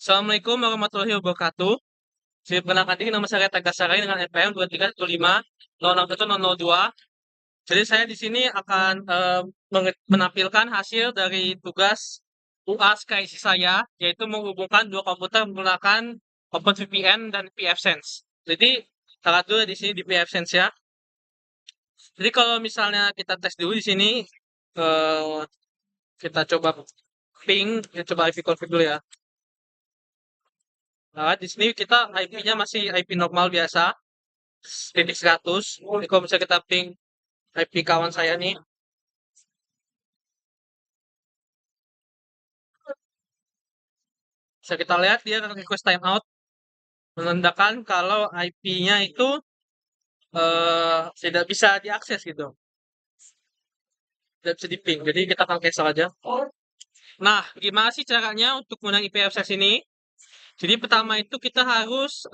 Assalamualaikum warahmatullahi wabarakatuh. Saya perkenalkan diri, nama saya Tegas Sarai dengan NPM 2315 061 002. Jadi saya di sini akan menampilkan hasil dari tugas UAS KIC saya, yaitu menghubungkan dua komputer menggunakan OpenVPN dan pfSense. Jadi salah dulu di sini di pfSense ya. Jadi kalau misalnya kita tes dulu di sini, eh, kita coba ping, kita coba IP config dulu ya. Nah, di sini kita IP-nya masih IP normal biasa, titik 100. Jadi kalau misalnya kita ping IP kawan saya nih, bisa kita lihat dia request timeout, menandakan kalau IP-nya itu tidak bisa diakses gitu, tidak bisa diping. Jadi kita akan cancel aja. Nah, gimana sih caranya untuk menggunakan IP access ini? Jadi pertama itu kita harus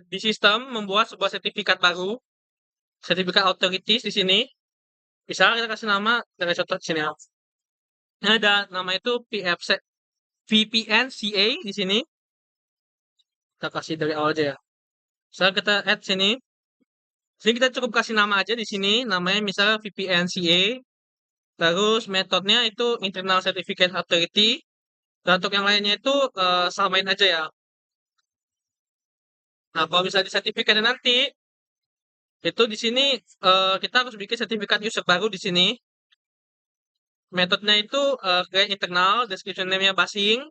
di sistem membuat sebuah sertifikat baru, sertifikat authorities di sini. Misalnya kita kasih nama dengan contoh di sini ya. Ini ada nama itu VPN CA di sini. Kita kasih dari awal aja ya. Misalnya kita add sini. Sini kita cukup kasih nama aja di sini. Namanya misalnya VPN CA. Terus metodenya itu internal certificate authority. Dan untuk yang lainnya itu samain aja ya. Nah, kalau misalnya di sertifikatnya nanti itu di sini kita harus bikin sertifikat user baru di sini. Metodenya itu create internal, description name-nya basing.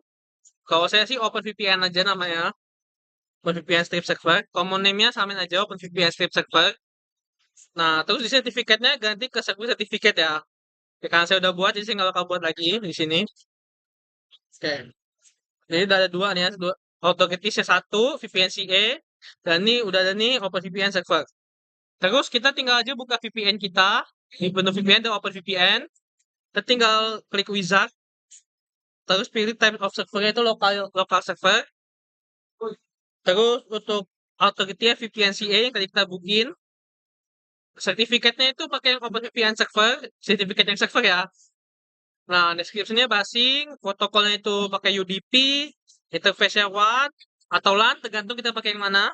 Kalau saya sih OpenVPN aja namanya. OpenVPN strip server. Common name-nya samain aja OpenVPN strip server. Nah, terus di sertifikatnya ganti ke server certificate ya. Oke, karena saya udah buat, jadi saya nggak bakal buat lagi di sini. Oke. Jadi udah ada dua nih ya. Dua. Autogetisnya satu, VPN CA. Dan ini udah ada nih OpenVPN server. Terus kita tinggal aja buka VPN kita. Di menu VPN dan OpenVPN. Kita tinggal klik wizard. Terus pilih type of servernya itu local server. Terus untuk autogetisnya VPN CA yang tadi kita booking. Sertifikatnya itu pakai yang OpenVPN server. Sertifikat yang server ya. Nah, deskripsinya basing, protokolnya itu pakai UDP, interface-nya WAN, atau LAN, tergantung kita pakai yang mana.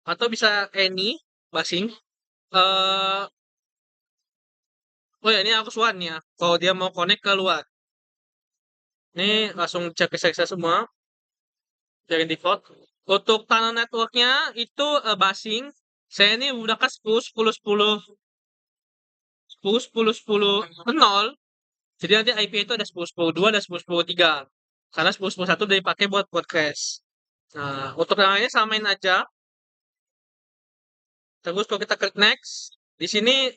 Atau bisa any, basing. eh oh ya, ini harus WAN ya, kalau dia mau connect ke luar. Ini langsung cek ke saya semua, dari default. Untuk tunnel networknya itu basing. Saya ini menggunakan 10, 10, 10, 10, 10, 10, 0. Jadi nanti IP itu ada 10, 10, 2, ada 10, 10, 3. Karena 10, 10, 1 dipakai buat podcast. Nah, untuk yang lainnya samain aja. Terus kalau kita klik next, di sini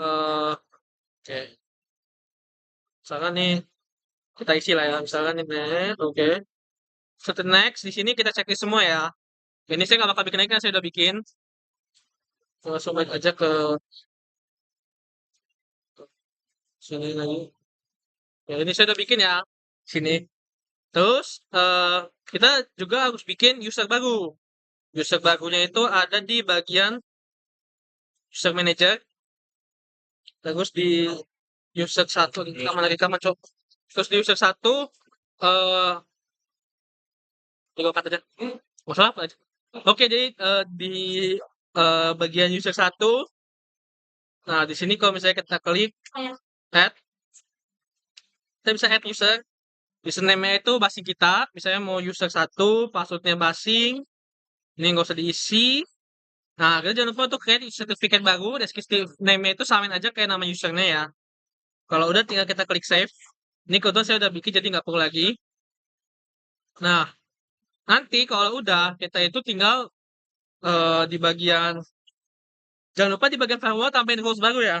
oke. Misalkan nih kita isi lah ya. Misalkan ini, oke. Setelah next, di sini kita checklist semua ya. Ini saya nggak bakal bikin lagi, kan saya udah bikin. Langsung balik aja ke sini lagi. Ya, ini saya udah bikin ya. Sini. Terus kita juga harus bikin user baru. User barunya itu ada di bagian user manager. Terus di user satu kita coba. Terus di user satu eh coba kata aja. Masalah apa aja? Oke, jadi di bagian user satu, nah di sini kalau misalnya kita klik add, kita bisa add user. Username-nya itu basing kita, misalnya mau user satu, passwordnya basing, ini nggak usah diisi. Nah, kita jangan lupa untuk create certificate baru, descriptive name-nya itu samain aja kayak nama usernya ya. Kalau udah tinggal kita klik save. Ini kebetulan saya udah bikin jadi nggak perlu lagi. Nah, nanti kalau udah kita itu tinggal di bagian jangan lupa di bagian firewall tambahin rules baru ya.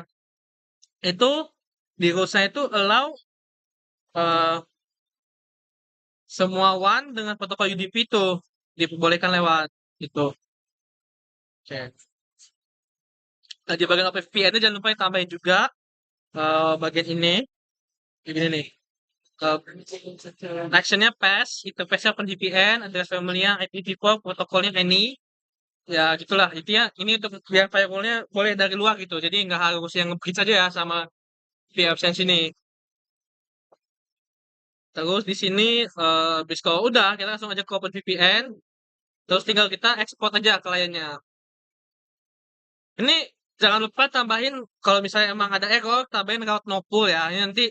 Itu di rules-nya itu allow eh, semua WAN dengan protokol UDP itu diperbolehkan lewat itu. Oke. Nah, di bagian OpenVPN jangan lupa tambahin juga bagian ini. Begini nih. Uh, Actionnya PAS, interface-nya OpenVPN, address family-nya IPv4, protokolnya any. Ya gitulah. Intinya ini untuk biar firewall-nya boleh dari luar gitu. Jadi nggak harus yang nge-bridge aja ya sama VPN ini. Terus di sini habis kalau udah kita langsung aja ke OpenVPN, terus tinggal kita ekspor aja kliennya. Ini jangan lupa tambahin kalau misalnya emang ada error, tambahin route no pull ya. Ini nanti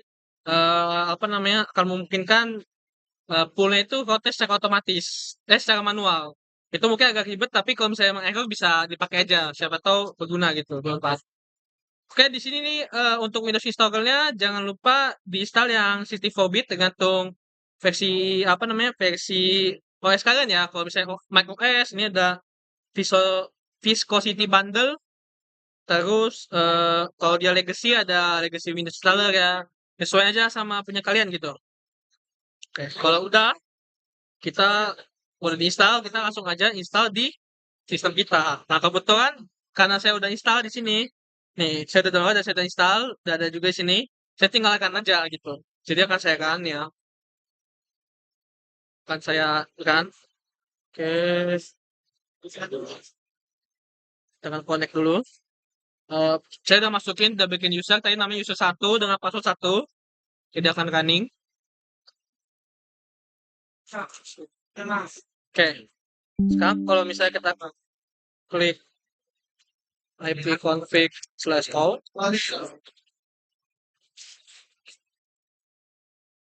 apa namanya akan memungkinkan pull-nya itu route secara otomatis, secara manual. Itu mungkin agak ribet, tapi kalau misalnya emang error bisa dipakai aja. Siapa tahu berguna gitu, bermanfaat. Oke, di sini nih untuk Windows installer-nya jangan lupa diinstal yang 64-bit tergantung versi apa namanya versi OS kalian ya. Kalau misalnya Mac OS ini ada Visual Viscosity Bundle, terus kalau dia Legacy ada Legacy Windows installer ya. Sesuai aja sama punya kalian gitu. Oke, kalau udah kita udah diinstal, kita langsung aja install di sistem kita. Nah, kebetulan karena saya udah install di sini, nih saya udah download dan saya udah install, udah ada juga di sini. Saya tinggalkan aja gitu. Jadi akan saya kan ya, akan saya kan. Oke, kita akan connect dulu. Eh, saya udah masukin, udah bikin user, tadi namanya user 1 dengan password 1. Jadi akan running. Oke, sekarang kalau misalnya kita klik ipconfig/all.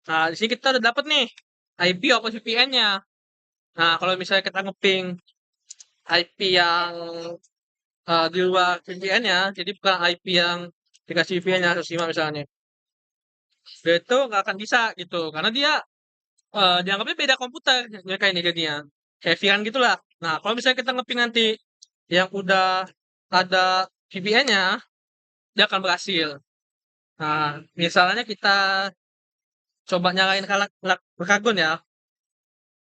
Nah, di sini kita udah dapat nih IP OpenVPN-nya. Nah, kalau misalnya kita ngeping IP yang di luar VPN-nya, jadi bukan IP yang dikasih VPN-nya 105 misalnya. Dia itu nggak akan bisa gitu, karena dia dianggapnya beda komputer mereka ini jadinya. Kayak VLAN gitulah. Nah, kalau misalnya kita ngeping nanti yang udah ada VPN-nya, dia akan berhasil. Nah, misalnya kita coba nyalain Rakagon ya.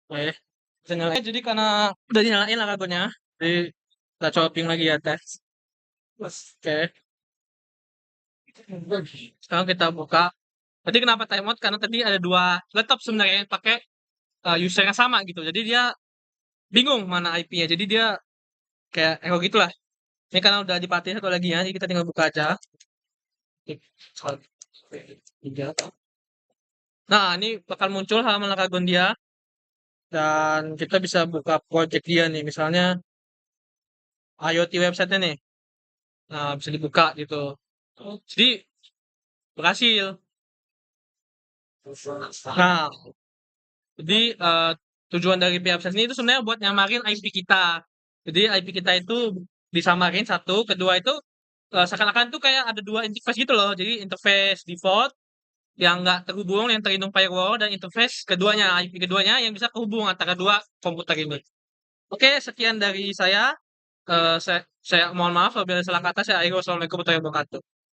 Oke. Bisa nyalain. Jadi karena udah dinyalain Rakagonnya, jadi kita coba ping lagi ya tes. Oke. Sekarang kita buka. Tadi kenapa timeout? Karena tadi ada dua laptop sebenarnya yang pakai user yang sama gitu. Jadi dia bingung mana IP-nya. Jadi dia kayak error gitulah. Ini karena udah dipatiin satu lagi ya, jadi kita tinggal buka aja. Tiga. Nah, ini bakal muncul halaman Rakagon dia. Dan kita bisa buka project dia nih. Misalnya IoT website-nya nih. Nah, bisa dibuka gitu. Jadi berhasil. Nah, jadi tujuan dari pihak ini itu sebenarnya buat nyamarin IP kita. Jadi IP kita itu disamarin satu, kedua itu seakan-akan tuh kayak ada dua interface gitu loh. Jadi interface default yang nggak terhubung, yang terlindung firewall, dan interface keduanya, IP keduanya yang bisa terhubung antara dua komputer ini. Oke, sekian dari saya. Saya mohon maaf apabila ada salah kata. Saya Aiko. Wassalamualaikum warahmatullahi wabarakatuh.